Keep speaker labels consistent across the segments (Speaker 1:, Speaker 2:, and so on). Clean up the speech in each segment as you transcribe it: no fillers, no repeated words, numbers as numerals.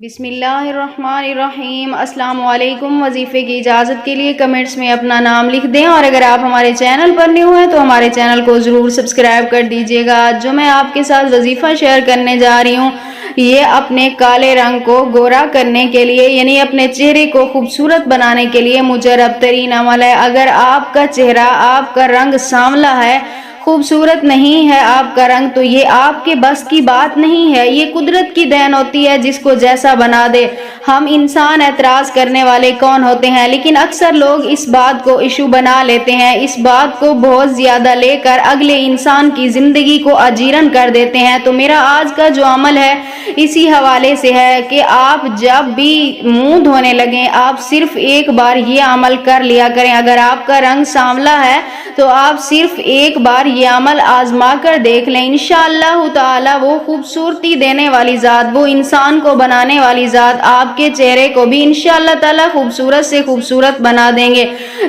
Speaker 1: بسم اللہ الرحمن الرحیم۔ السلام علیکم۔ وظیفے کی اجازت کے لیے کمنٹس میں اپنا نام لکھ دیں، اور اگر آپ ہمارے چینل پر نیو ہیں تو ہمارے چینل کو ضرور سبسکرائب کر دیجیے گا۔ جو میں آپ کے ساتھ وظیفہ شیئر کرنے جا رہی ہوں، یہ اپنے کالے رنگ کو گورا کرنے کے لیے، یعنی اپنے چہرے کو خوبصورت بنانے کے لیے مجرب ترین عمل ہے۔ اگر آپ کا چہرہ، آپ کا رنگ سانولا ہے، خوبصورت نہیں ہے آپ کا رنگ، تو یہ آپ کے بس کی بات نہیں ہے۔ یہ قدرت کی دین ہوتی ہے، جس کو جیسا بنا دے۔ ہم انسان اعتراض کرنے والے کون ہوتے ہیں، لیکن اکثر لوگ اس بات کو ایشو بنا لیتے ہیں، اس بات کو بہت زیادہ لے کر اگلے انسان کی زندگی کو اجیرن کر دیتے ہیں۔ تو میرا آج کا جو عمل ہے اسی حوالے سے ہے کہ آپ جب بھی منہ دھونے لگیں، آپ صرف ایک بار یہ عمل کر لیا کریں۔ اگر آپ کا رنگ سانولا ہے تو آپ صرف ایک بار یہ عمل آزما کر دیکھ لیں، انشاءاللہ تعالی وہ خوبصورتی دینے والی ذات، وہ انسان کو بنانے والی ذات آپ کے چہرے کو بھی انشاءاللہ تعالی خوبصورت سے خوبصورت بنا دیں گے۔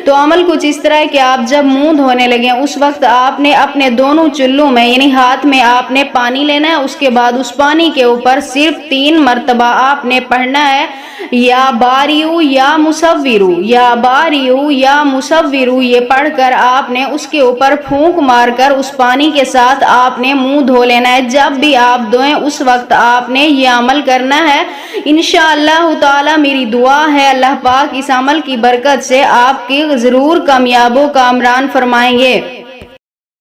Speaker 1: تو عمل کچھ اس طرح ہے کہ آپ جب منہ دھونے لگیں، اس وقت آپ نے اپنے دونوں چلوں میں، یعنی ہاتھ میں آپ نے پانی لینا ہے۔ اس کے بعد اس پانی کے اوپر صرف 3 مرتبہ آپ نے پڑھنا ہے، یا باریو یا مصورو، یا باریو یا مصورو۔ یہ پڑھ کر آپ نے اس کے اوپر پھونک مار کر اس پانی کے ساتھ آپ نے منہ دھو لینا ہے۔ جب بھی آپ دھوئیں اس وقت آپ نے یہ عمل کرنا ہے۔ انشاءاللہ تعالی میری دعا ہے اللہ پاک اس عمل کی برکت سے آپ کی ضرور کامیاب و کامران فرمائیں گے۔